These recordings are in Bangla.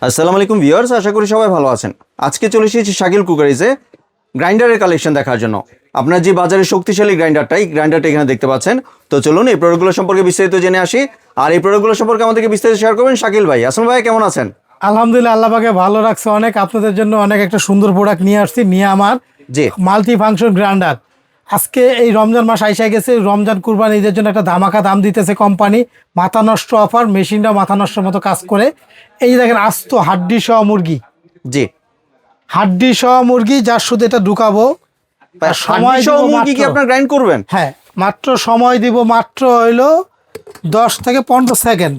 আসসালামু আলাইকুম ভিউয়ার্স, আশা করি সবাই ভালো আছেন। আজকে চলে এসেছি শাকিল কুকারিজে গ্রাইন্ডারের কালেকশন দেখার জন্য। আপনার যে বাজারে শক্তিশালী গ্রাইন্ডারটা এখানে দেখতে পাচ্ছেন। তো চলুন এই প্রোডাক্টগুলো সম্পর্কে বিস্তারিত জেনে আসি। আর এই প্রোডাক্টগুলো সম্পর্কে আমাদেরকে বিস্তারিত শেয়ার করবেন শাকিল ভাই। আসসালামু ভাই, কেমন আছেন? আলহামদুলিল্লাহ, আল্লাহ পাকে ভালো রাখছে অনেক। আপনাদের জন্য অনেক একটা সুন্দর প্রোডাক্ট নিয়ে আসছি, নিয়ে আমার জি মাল্টি ফাংশন গ্রাইন্ডার। আজকে এই রমজান মাস আইসা গেছে, রমজান কুরবানি ঈদের জন্য একটা ধামাকা দাম দিতেছে কোম্পানি। মাথা নষ্ট অফার, মেশিনটা মাথা নষ্ট মতো কাজ করে। এই যে দেখেন, আস্ত হাড্ডি সহ মুরগি, জি হাড্ডি সহ মুরগি, যার শুধু এটা ঢুকাবো। আর সময় দিব মুরগি কি মাত্র- আপনারা গ্রাইন্ড করবেন? হ্যাঁ, মাত্র সময় দিব মাত্র হইলো 10 থেকে 15 সেকেন্ড।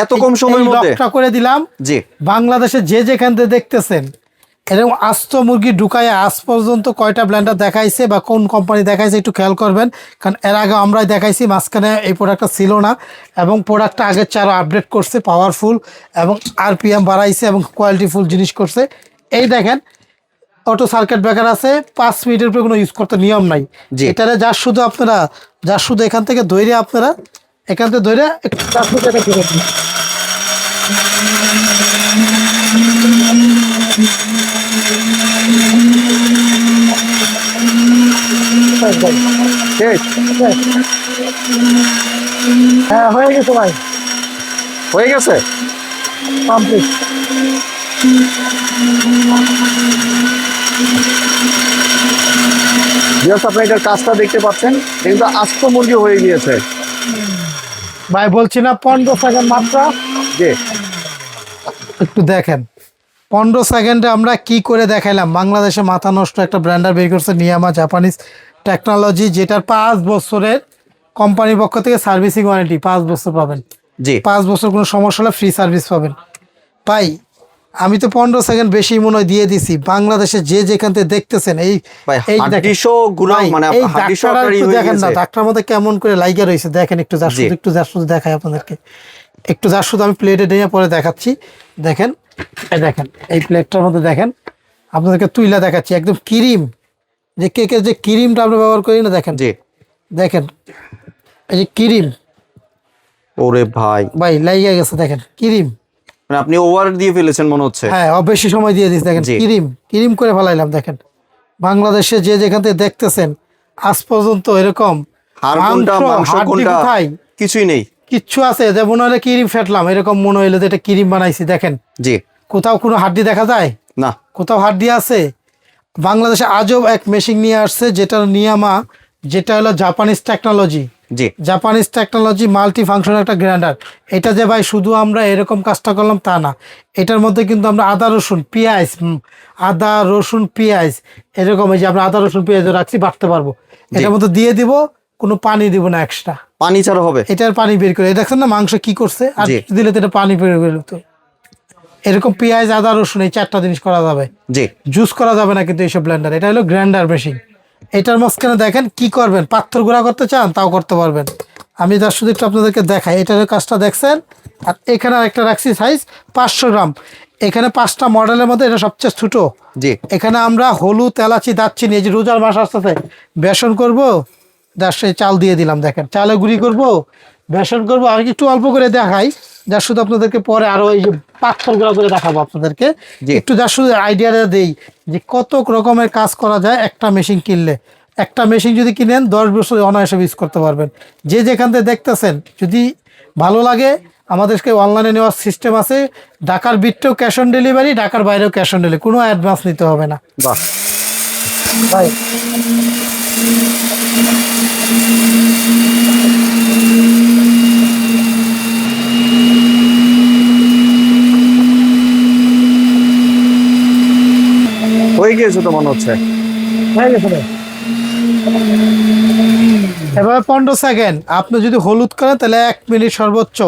এত কম সময়ের মধ্যে লকটা করে দিলাম। জি বাংলাদেশে যে যেখান থেকে দেখতেছেন, এরকম আস্ত মুরগি ঢুকায় আজ পর্যন্ত কয়টা ব্ল্যান্ডার দেখাইছে বা কোন কোম্পানি দেখাইছে একটু খেয়াল করবেন। কারণ এর আগে আমরাই দেখাইছি, মাঝখানে এই প্রোডাক্টটা ছিল না, এবং প্রোডাক্টটা আগের চারও আপডেট করছে, পাওয়ারফুল এবং আরপিএম বাড়াইছে এবং কোয়ালিটিফুল জিনিস করছে। এই দেখেন, অটো সার্কিট ব্রেকার আছে, 5 মিনিটের উপরে কোনো ইউজ করতে নিয়ম নাই। জি। এটারে যার শুধু এখান থেকে ধরে আপনারা এখান থেকে ধরে একটু যার শুধু এটা করে দিন। হ্যাঁ, হয়ে গেছে ভাই, হয়ে গেছে। কমপ্লিট। ভিউয়ার্স, আপনি এটার কাজটা দেখতে পাচ্ছেন, কিন্তু আস্ত মুরগি হয়ে গিয়েছে। ভাই বলছি না 15 সেকেন্ড মাত্র। জি একটু দেখেন, 15 সেকেন্ডে আমরা কি করে দেখাইলাম। বাংলাদেশে মাথা নষ্ট একটা ব্র্যান্ডার বের করছে নিয়ামা জাপানিজ টেকনোলজি, যেটার 5 বছরের কোম্পানির পক্ষ থেকে সার্ভিসিং ওয়ারেন্টি, 5 বছর পাবেন। জি 5 বছর কোনো সমস্যা হলে ফ্রি সার্ভিস পাবেন। ভাই আমি তো 15 সেকেন্ড বেশি মনে হয় দিয়ে দিছি। বাংলাদেশে যে যেখান থেকে দেখতেছেন, এই ভাই এই হাড্ডি সহ গুলো, ভাই, মানে এই হাড্ডি সহ ডাক্তাররা আপনার একটু হয়ে দেখেন না, গেছে। ডাক্তার মধ্যে কেমন করে লাইগা রয়েছে দেখেন। একটু যার শুধু দেখাই আপনাদেরকে, একটু যার শুধু আমি প্লেটে নিয়ে পরে দেখাচ্ছি। দেখেন, এই দেখেন, এই প্লেটটার মধ্যে দেখেন, আপনাদেরকে তুইলা দেখাচ্ছি একদম ক্রিম, যে কেকের যে ক্রিমটা আমরা ব্যবহার করি না, দেখেন জি দেখেন, এই যে ক্রিম ওরে ভাই, ভাই লাইগা গেছে, দেখেন ক্রিম। মানে আপনি ওভার দিয়ে ফেলেছেন মনে হচ্ছে। হ্যাঁ, বেশি সময় দিয়ে দিচ্ছি, দেখেন জি। ক্রিম করে ফেলাইলাম। দেখেন, বাংলাদেশে যে যেখান থেকে দেখতেছেন, আজ পর্যন্ত এরকম হাড় কোনটা, মাংস হাড্ডি কোনটা, কোথায় কিছুই নেই। কিচ্ছু আছে যে মনে হলে ক্রিম ফেটলাম, এরকম মনে হইলো যে এটা ক্রিম বানাইছি। দেখেন, জি কোথাও কোনো হাড্ডি দেখা যায়? না। কোথাও হাড্ডি আছে? বাংলাদেশে আজব এক মেশিন নিয়ে আসছে, যেটা নিয়ামা, যেটা হলো জাপানিজ টেকনোলজি। জি জাপানিজ টেকনোলজি মাল্টি ফাংশন একটা গ্রাইন্ডার। এটা যে ভাই শুধু আমরা এরকম কাজটা করলাম তা না, এটার মধ্যে কিন্তু আমরা আদা রসুন পেঁয়াজ এরকম, এই যে আমরা আদা রসুন পেঁয়াজ রাখছি, বাটতে পারবো। এটার মধ্যে দিয়ে দিব, কোনো পানি দিব না এক্সট্রা। পানি ছাড়া হবে? এটার পানি বের করে, দেখছেন না মাংস কি করছে, আর জি। একটু দিলে তো এটা পানি বের করে তো। এরকম পেঁয়াজ আদা রসুন এই 4টা জিনিস করা যাবে। জি জুস করা যাবে না কিন্তু এইসব ব্লেন্ডার। এটা হলো গ্রাইন্ডার মেশিন। এটার মাঝখানে দেখেন কি করবেন, পাথর গুঁড়া করতে চান তাও করতে পারবেন। আমি তার শুধু একটু আপনাদেরকে দেখাই, এটার কাজটা দেখছেন। আর এখানে একটা রাখছি সাইজ 500 গ্রাম। এখানে 5টা মডেলের মধ্যে এটা সবচেয়ে ছোট। জি এখানে আমরা হলুদ, এলাচি, দারচিনি, এই যে রোজার মাস আসতেছে, বেসন করবো, সেই চাল দিয়ে দিলাম। দেখেন, চালে গুঁড়ি করব, বেসন করব, আর একটু অল্প করে দেখাই, যার শুধু আপনাদেরকে পরে আরো এই যে পাথর গুঁড়া করে দেখাবো আপনাদেরকে। জি। একটু যার শুধু আইডিয়াটা দেই যে কত রকমের কাজ করা যায় একটা মেশিন কিনলে। একটা মেশিন যদি কিনেন 10 বছর অনায়াসে ইউজ করতে পারবেন। যে যেখান থেকে দেখতেছেন, যদি ভালো লাগে আমাদেরকে অনলাইনে নেওয়ার সিস্টেম আছে। ঢাকার ভিতরেও ক্যাশ অন ডেলিভারি, ঢাকার বাইরেও ক্যাশ অন ডেলিভারি, কোনো অ্যাডভান্স নিতে হবে না বাহ, ভাই। হয়ে গিয়েছে তো মনে হচ্ছে। হয়ে গেছে ভাই। এবার 15 সেকেন্ড। আপনি যদি হলুদ করেন তাহলে 1 মিনিট সর্বোচ্চ।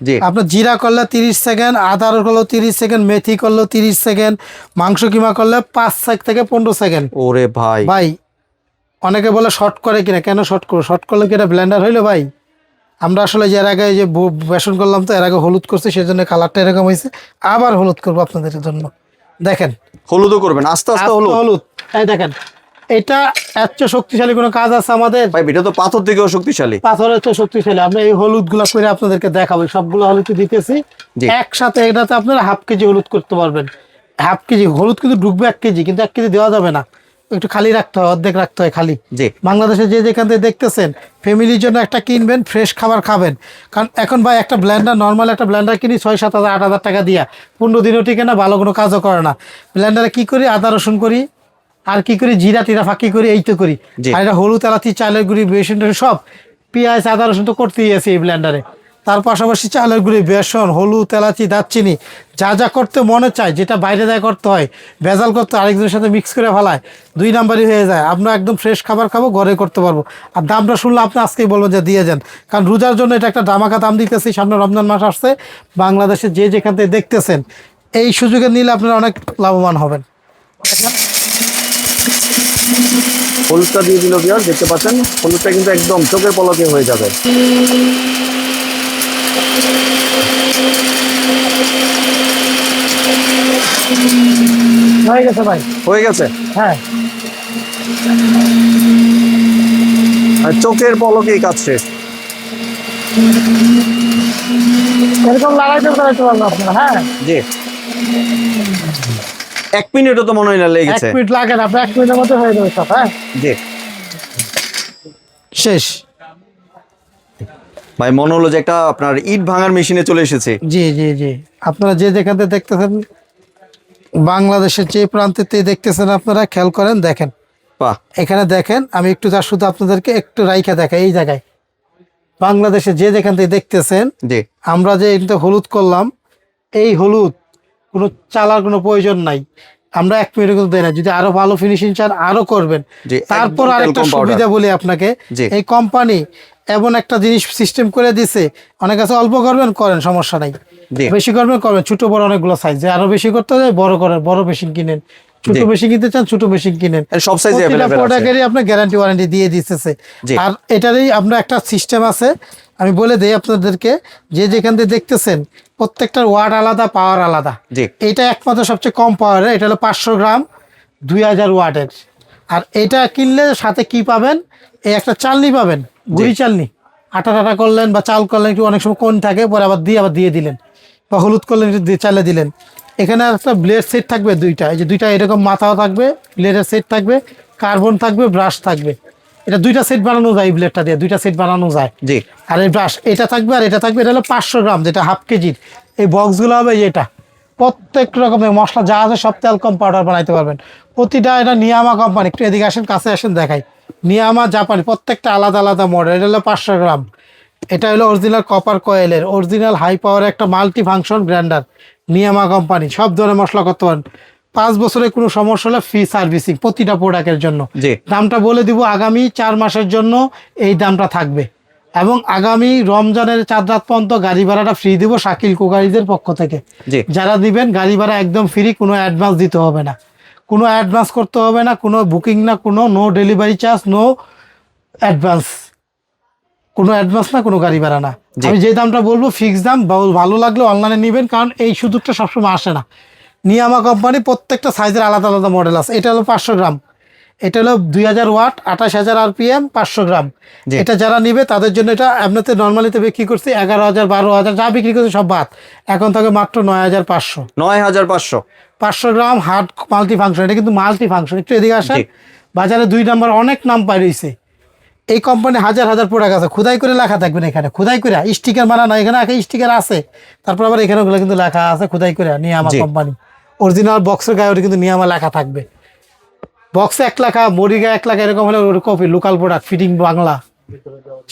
জি আপনার জিরা করলে 30 সেকেন্ড, আদা করলে 30 সেকেন্ড, মেথি করলে 30 সেকেন্ড, মাংস কিমা করলে 5 থেকে 15 সেকেন্ড। ওরে ভাই, ভাই অনেকে বলে শর্ট করে কিনা, কেন শর্ট করো? শর্ট করলে কি এটা ব্লেন্ডার হইলো ভাই? আমরা আসলে যে এর আগে যে বেসন করলাম, তো এর আগে হলুদ করছি, সেজন্য কালারটা এরকম হয়েছে। আবার হলুদ করবো আপনাদের জন্য। দেখেন, হলুদও করবেন আস্তে আস্তে? আস্ত হলুদ হলুদ, এই দেখেন, এটা এত শক্তিশালী কোনো কাজ আছে আমাদের? ভাই এটা তো পাথর থেকেও শক্তিশালী। পাথরের তো শক্তিশালী। আমরা এই হলুদ গুলা করে আপনাদেরকে দেখাবো, সবগুলো হলুদ দিতেছি জি। একসাথে। এটাতে আপনারা হাফ কেজি হলুদ করতে পারবেন। হাফ কেজি হলুদ কিন্তু ঢুকবে 1 কেজি, কিন্তু 1 কেজি দেওয়া যাবে না, একটু খালি রাখতে হয়, অর্ধেক রাখতে হয় খালি। জি। বাংলাদেশে যে যেখান থেকে দেখতেছেন ফ্যামিলির জন্য একটা কিনবেন, ফ্রেশ খাবার খাবেন। কারণ এখন ভাই একটা ব্লেন্ডার, নর্মাল একটা ব্লেন্ডার কিনি 6-7 হাজার 8 হাজার টাকা দিয়া, 15 দিনও টিকে না, ভালো কোনো কাজও করে না। ব্লেন্ডারে কি করি, আদা রসুন করি, আর কি করি, জিরা টিরা ফাঁকি করি, এই তো করি। জি। আর এটা হলুদ এলাচি চালের গুঁড়ি বেসন সব, পেঁয়াজ আদা রসুন তো করতেই আছে এই ব্লেন্ডারে। তার পাশাপাশি চালের গুঁড়ি, বেসন, হলুদ, এলাচি, দারচিনি, যা যা করতে মনে চায়, যেটা বাইরে যায় করতে হয়, ভেজাল করতে আরেকজনের সাথে মিক্স করে ফেলায়, 2 নাম্বারই হয়ে যায়। আমরা একদম ফ্রেশ খাবার খাবো, ঘরে করতে পারবো। আর দামটা শুনলে আপনি আজকেই বলবেন যে দিয়ে যান, কারণ রোজার জন্য এটা একটা দামাকা দাম দিতেছি। সামনে রমজান মাস আসছে, বাংলাদেশে যে যেখান থেকে দেখতেছেন এই সুযোগে নিলে আপনারা অনেক লাভবান হবেন। হলুদটা দিয়ে দিল ভিউয়ার্স, দেখতে পাচ্ছেন হলুদটা কিন্তু একদম চোখের পলকে হয়ে যাবে। হয়ে গেছে ভাই, হয়ে গেছে। হ্যাঁ। আর চোখের পলকেই কাজ শেষ। এরকম লাগাইতে পারবো আপনারা। হ্যাঁ জি। 1 মিনিটও তো মনে হয় না লেগেছে। 1 মিনিট লাগে না, 1 মিনিটের মধ্যে হয়ে যাবে সব। হ্যাঁ জি। শেষ। ভাই মনে হলো যে একটা আপনার ইট ভাঙার মেশিনে চলে এসেছে। জি জি জি, আপনারা যে যেখান থেকে দেখতেছেন, বাংলাদেশের যে প্রান্তে দেখতেছেন, আপনারা খেয়াল করেন, দেখেন বাহ। এখানে দেখেন, আমি একটু যা শুধু আপনাদেরকে একটু রাইখা দেখাই। এই জায়গায় বাংলাদেশে যে যেখান থেকে দেখতেছেন, জি। আমরা যে এটা হলুদ করলাম, এই হলুদ কোনো চালার কোনো প্রয়োজন নাই। আমরা 1 মিনিট কিন্তু দেয় না। যদি আরো ভালো ফিনিশিং চান আরো করবেন। জি, তারপর একদম আরেকটা telecom powder। সুবিধা বলি আপনাকে, জি। এই কোম্পানি এমন একটা জিনিস সিস্টেম করে দিছে, অনেক কাছে অল্প করবেন করেন, সমস্যা নাই। জি। বেশি করবেন করবেন, ছোট বড় অনেকগুলো সাইজ, আরো বেশি করতে যায় বড় করেন, বড় মেশিন কিনেন। ছোট জি। মেশিন কিনতে চান, ছোট মেশিন কিনেন। এর সব সাইজে প্রতিটা अवेलेबल আছে। প্রোডাক্টেরই আপনার গ্যারান্টি ওয়ারেন্টি দিয়ে দিতেছে। জি। আর এটারই আপনার একটা সিস্টেম আছে, আমি বলে দেই আপনাদেরকে, যে যেখান থেকে দেখতেছেন প্রত্যেকটার ওয়াট আলাদা, পাওয়ার আলাদা। জি। এটা একমাত্র সবচেয়ে কম পাওয়ারের, এটা হলো 500 গ্রাম 2000 ওয়াটের। আর এটা কিনলে সাথে কি পাবেন, এই একটা চালনি পাবেন, গুড়ি চালনি। আটা টাটা করলেন বা চাল করলেন, একটু অনেক সময় কোন থাকে, পরে আবার দিয়ে দিলেন, বা হলুদ করলেন একটু চালে দিলেন। এখানে একটা ব্লেড সেট থাকবে 2টা, এই যে 2টা এরকম মাথাও থাকবে, ব্লেডের সেট থাকবে, কার্বন থাকবে, ব্রাশ থাকবে। এটা 2টা সেট বানানো যায়, এই ব্লেডটা দিয়ে 2টা সেট বানানো যায়। জি। আর এই ব্রাশ এটা থাকবে, আর এটা থাকবে। এটা হলো 500 গ্রাম, যেটা হাফ কেজির। এই বক্সগুলো হবে যেটা, প্রত্যেক রকমের মশলা যা আছে সব তেলকম পাউডার বানাইতে পারবেন। প্রতিটা এটা নিয়ামা কোম্পানি, একটু এদিকে আসেন, কাছে আসেন দেখাই। নিয়ামা জাপানি, প্রত্যেকটা আলাদা আলাদা মডেল। এটা হলো 500 গ্রাম। এটা হলো অরিজিনাল কপার কয়েলের, অরিজিনাল হাই পাওয়ার একটা মাল্টি ফাংশন গ্রাইন্ডার, নিয়ামা কোম্পানি। সব ধরনের মশলা করতে পারেন। 5 বছরের কোনো সমস্যা হলে ফ্রি সার্ভিসিং প্রতিটা প্রোডাক্টের জন্য। জি। দামটা বলে দিব, আগামী 4 মাসের জন্য এই দামটা থাকবে, এবং আগামী রমজানের 4 রাত পর্যন্ত গাড়ি ভাড়াটা ফ্রি দিব শাকিল কুকারিজের পক্ষ থেকে। জি। যারা দিবেন গাড়ি ভাড়া একদম ফ্রি, কোনো অ্যাডভান্স দিতে হবে না, কোনো অ্যাডভান্স করতে হবে না, কোনো বুকিং না, কোনো no delivery charge, no advance, কোনো অ্যাডভান্স না, কোনো গাড়ি ভাড়া না। জি। আমি যে দামটা বলবো ফিক্স দাম, ভালো লাগলে অনলাইনে নেবেন, কারণ এই সুযোগটা সবসময় আসে না। নিয়ামা কোম্পানি প্রত্যেকটা সাইজের আলাদা আলাদা মডেল আছে। এটা হলো 500 গ্রাম, এটা হলো 2000 ওয়াট, 28000 RPM, 500 গ্রাম। জি। এটা যারা নিবে তাদের জন্য এটা এমনিতে নর্মালিতে বিক্রি করছি 11000, 12000, যা বিক্রি করছে সব বাদ, এখন থাকে মাত্র 9500। 9500। 500 গ্রাম হার্ড মাল্টি ফাংশন, এটা কিন্তু মাল্টি ফাংশন। একটু এদিকে আসেন, জি। বাজারে 2 নাম্বার অনেক নাম পাই রয়েছে। এই কোম্পানি হাজার হাজার প্রোডাক্ট আছে, খোদাই করে লেখা থাকবেন এখানে, খোদাই করে স্টিকার বানানো, এখানে স্টিকার আছে, তারপর আবার এখানে ওগুলো কিন্তু লেখা আছে খোদাই করে, নিয়ামা জি। কোম্পানি। অরিজিনাল বক্সের গায়ে ওটা কিন্তু নিয়ামা লেখা থাকবে। বক্সে 1 লেখা, মরি গায়ে 1 লেখা, এরকম হলে ওর copy, local product, fitting Bangla,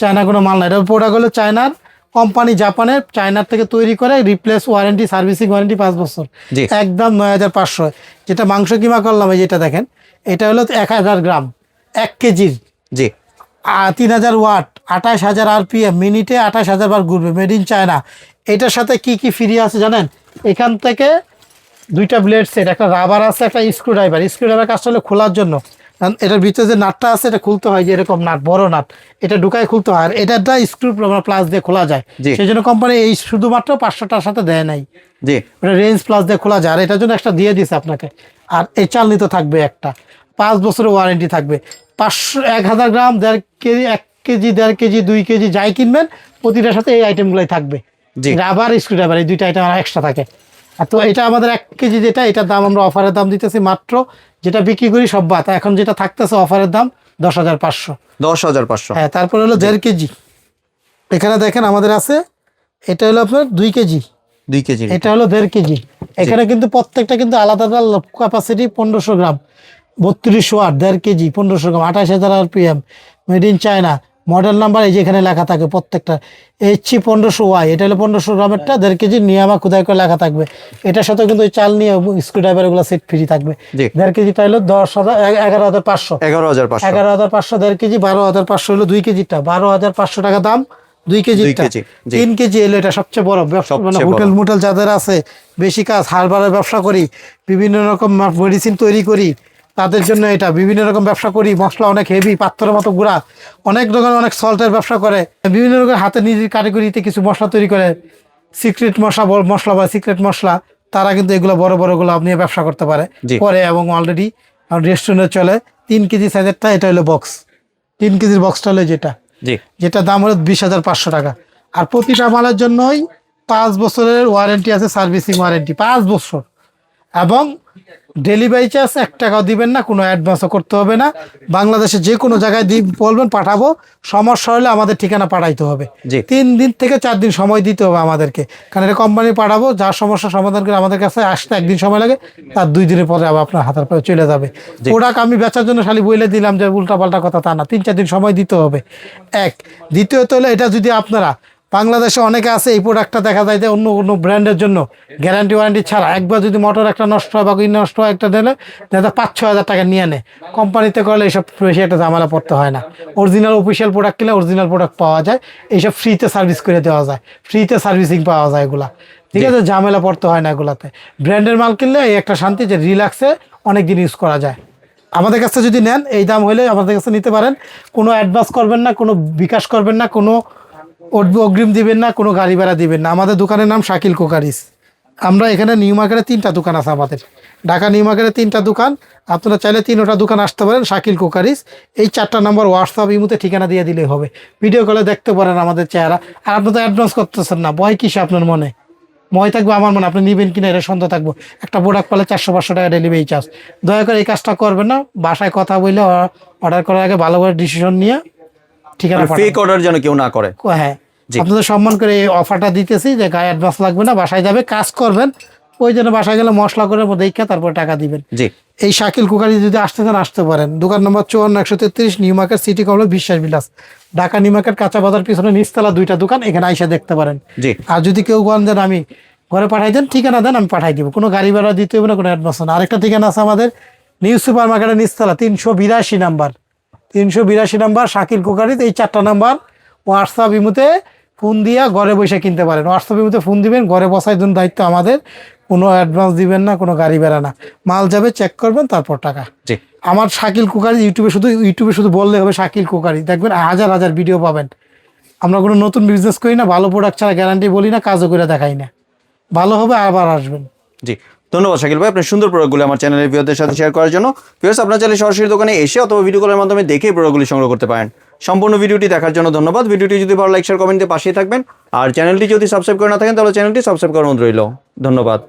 China কোনো মাল না। এটা প্রোডাক্ট হলো চায়নার কোম্পানি, জাপানের, চায়নার থেকে তৈরি করে, রিপ্লেস ওয়ারেন্টি, সার্ভিসিং ওয়ারেন্টি 5 বছর। জি। একদম 9500। যেটা মাংস কিমা করলাম, এই যেটা দেখেন, এটা হলো 1000 গ্রাম, 1 কেজির, জি। 3000 ওয়াট, 28000 RPM, মিনিটে 28000 বার ঘুরবে, মেড ইন চায়না। এটার সাথে কি কি ফ্রি আছে জানেন? এখান থেকে 2টা ব্লেড সেট, একটা রাবার আছে, একটা স্ক্রুড্রাইভার। স্ক্রুড্রাইভার কাজটা হলো খোলার জন্য, কারণ এটার ভিতরে যে নাটটা আছে এটা খুলতে হয়, যে এরকম নাট, বড় নাট, এটা ঢুকায় খুলতে হয়। আর এটা স্ক্রু প্লাস দিয়ে খোলা যায়, জি। সেই জন্য কোম্পানি এই শুধুমাত্র 500টার সাথে দেয় নাই, জি। ওটা রেঞ্জ প্লাস দিয়ে খোলা যায়। আর এটার জন্য একটা দিয়ে দিছে আপনাকে। আর এই চালনি তো থাকবে একটা, 5 বছরের ওয়ারেন্টি থাকবে। 1000 গ্রাম 1.5 কেজি 1 কেজি 1.5 কেজি 2 কেজি যাই কিনবেন প্রতিটার সাথে এই আইটেমগুলোই থাকবে। জি। রাবার স্ক্রুড্রাইভার এই দুইটা আইটেম এক্সট্রা থাকে। আর তো এটা আমাদের 1 কেজি যেটা এটার দাম আমরা অফারের দাম দিতেছি মাত্র, যেটা বিক্রি করি সব বাদ, এখন যেটা থাকতেছে অফারের দাম 10,500। 10,500। হ্যাঁ, তারপর হলো 1.5 কেজি, এখানে দেখেন আমাদের আছে, এটা হলো আপনার 2 কেজি, 2 কেজি। এটা হলো 1.5 কেজি। এখানে কিন্তু প্রত্যেকটা কিন্তু আলাদা আলাদা capacity, 1500 gram 32 watt, 1.5 KG 1500 gram, 28,000 RPM, made in China, model number এই যে এখানে লেখা থাকে প্রত্যেকটা। HC 1500Y, এটা হলো 1500 গ্রামেরটা 1.5 কেজি, নিয়ামা খোদাই করে লেখা থাকবে। এটার সাথে কিন্তু ওই চাল নিয়ে স্ক্রুড্রাইভার এগুলো সেট ফ্রি থাকবে। জি। 1.5 কেজিটা হলো 11,500। 11,500। 11,500 1.5 কেজি, 12,500 হলো 2 কেজিটা, 12,500 টাকা দাম 2 কেজি। 2 কেজি, জি। 3 কেজি এলো এটা সবচেয়ে বড় ব্যবসা, মানে সবচেয়ে বড়। হোটেল মোটেল যাদের আছে, বেশি কাজ, হারবারের ব্যবসা করি, বিভিন্ন রকম মেডিসিন তৈরি করি, তাদের জন্য এটা। বিভিন্ন রকম ব্যবসা করি, মশলা অনেক হেভি, পাথরের মতো গুঁড়া, অনেক দোকান অনেক সল্টের ব্যবসা করে, বিভিন্ন রকম হাতে নিজের কারিগরিতে কিছু মশলা তৈরি করে, সিক্রেট মশলা বা সিক্রেট মশলা, তারা কিন্তু এগুলো বড় বড়গুলো আপনি ব্যবসা করতে পারে জি। করে, এবং অলরেডি রেস্টুরেন্টে চলে। 3 কেজি সাইজেরটা এটা হলো বক্স, 3 কেজির বক্সটা হলো জি। যেটা দাম হলো 20,500 টাকা। আর প্রতিটা মালের জন্যই 5 বছরের ওয়ারেন্টি আছে, সার্ভিসিং ওয়ারেন্টি 5 বছর, এবং ডেলিভারি চার্জ 1 টাকাও দিবেন না, কোনো অ্যাডভান্সও করতে হবে না। বাংলাদেশে যে কোনো জায়গায় বলবেন পাঠাবো, সমস্যা হলে আমাদের ঠিকানা পাঠাইতে হবে। জি। 3 দিন থেকে 4 দিন সময় দিতে হবে আমাদেরকে, কারণ এটা কোম্পানি পাঠাবো, যার সমস্যা সমাধান করে আমাদের কাছে আসতে 1 দিন সময় লাগে, তার 2 দিনের পরে আবার আপনার হাতের পরে চলে যাবে। প্রোডাক্ট আমি বেচার জন্য খালি বলে দিলাম যে উল্টাপাল্টা কথা, তা না, 3-4 দিন সময় দিতে হবে। এক, দ্বিতীয়ত হলো এটা যদি আপনারা, বাংলাদেশে অনেকে আছে এই প্রোডাক্টটা দেখা যায় যে অন্য কোনো ব্র্যান্ডের জন্য গ্যারান্টি ওয়ারেন্টি ছাড়া, একবার যদি মোটর একটা নষ্ট হয় বা নষ্ট হয় একটা দিলে দেখা 5-6 হাজার টাকা নিয়ে নেয়। কোম্পানিতে করলে এইসব বেশি একটা ঝামেলা পড়তে হয় না। অরিজিনাল অফিসিয়াল প্রোডাক্ট কিনলে অরিজিনাল প্রোডাক্ট পাওয়া যায়, এইসব ফ্রিতে সার্ভিস করে দেওয়া যায়, ফ্রিতে সার্ভিসিং পাওয়া যায় এগুলা, ঠিক আছে, ঝামেলা পড়তে হয় না এগুলাতে। ব্র্যান্ডের মাল কিনলে এই একটা শান্তি যে রিল্যাক্সে অনেক দিন ইউজ করা যায়। আমাদের কাছে যদি নেন এই দাম হলে আমাদের কাছে নিতে পারেন, কোনো অ্যাডভান্স করবেন না, কোনো বিকাশ করবেন না, কোনো অগ্রিম দিবেন না, কোনো গাড়ি ভাড়া দিবেন না। আমাদের দোকানের নাম শাকিল কুকারিস। আমরা এখানে নিউ মার্কেটে 3টা দোকান আছে আমাদের, ঢাকা নিউ মার্কেটে 3টা দোকান। আপনারা চাইলে 3টা দোকান আসতে পারেন, শাকিল কুকারিস। এই 4টা নম্বর হোয়াটসঅ্যাপ ইমুতে ঠিকানা দিয়ে দিলেই হবে, ভিডিও কলে দেখতে পারেন আমাদের চেহারা। আর আপনি তো অ্যাডভান্স করতেছেন না, ভয় কিসে আপনার মনে? ভয় থাকবে আমার মনে, আপনি নেবেন কিনা এটা সন্দেহ থাকবো। একটা প্রোডাক্ট পেলে 400-500 টাকা ডেলিভারি চার্জ। দয়া করে এই কাজটা করবেন না, বাসায় কথা বললে অর্ডার করার আগে ভালোভাবে ডিসিশন নিয়ে ঠিকানা ফেক অর্ডার যেন কেউ না করে। হ্যাঁ, আপনাদের সম্মান করে এই অফারটা দিতেছি যে গায়ে অ্যাডভান্স লাগবে না, বাসায় যাবে, কাজ করবেন, ওই জন্য বাসায় গেলে মশলা করে দেখে তারপর টাকা দিবেন। জি। এই শাকিল কুকারি যদি আসতে চান আসতে পারেন, দোকান নম্বর 54-133 নিউ মার্কেট, সিটি কমপ্লেক্স, বিশ্বাস বিলাস, ঢাকা নিউ মার্কেট কাঁচা বাজার পিছনে নিচতলা 2টা দোকান, এখানে আইসা দেখতে পারেন। জি। আর যদি কেউ বলেন যে আমি ঘরে পাঠাই দেন, ঠিকানা দেন, আমি পাঠাই দিব, কোনো গাড়ি ভাড়া দিতে হবে না, কোনো অ্যাডভান্স না। আরেকটা ঠিকানা আছে আমাদের নিউ সুপার মার্কেটের নিচতলা 382 নাম্বার, 382 নাম্বার শাকিল কুকারিস। এই 4টা নাম্বার হোয়াটসঅ্যাপ ইমুতে ফোন দিয়া ঘরে বসে কিনতে পারেন। হোয়াটসঅ্যাপ ইমুতে ফোন দিবেন, ঘরে বসার জন্য দায়িত্ব আমাদের, কোনো অ্যাডভান্স দিবেন না, কোনো গাড়ি ভাড়া না, মাল যাবে চেক করবেন তারপর টাকা। জি। আমার শাকিল কুকারিস ইউটিউবে শুধু বললে হবে শাকিল কুকারিস, দেখবেন হাজার হাজার ভিডিও পাবেন। আমরা কোনো নতুন বিজনেস করি না, ভালো প্রোডাক্ট ছাড়া গ্যারান্টি বলি না, কাজও করে দেখাই না। ভালো হবে আবার আসবেন। জি, ধন্যবাদ শাকিল ভাই আপনার সুন্দর প্রোডাক্টগুলো আমার চ্যানেলের ভিউয়ারদের সাথে শেয়ার করার জন্য। ভিউয়ার্স, আপনারা চাইলে সরাসরি দোকানে এসে অথবা ভিডিও কলের মাধ্যমে দেখে প্রোডাক্টগুলি সংগ্রহ করতে পারেন। সম্পূর্ণ ভিডিওটি দেখার জন্য ধন্যবাদ। ভিডিওটি যদি ভালো লাইক শেয়ার কমেন্টে পাশেই থাকবেন, আর চ্যানেলটি যদি সাবস্ক্রাইব করে না থাকেন তাহলে চ্যানেলটি সাবস্ক্রাইব করার অনুরোধ রইল। ধন্যবাদ।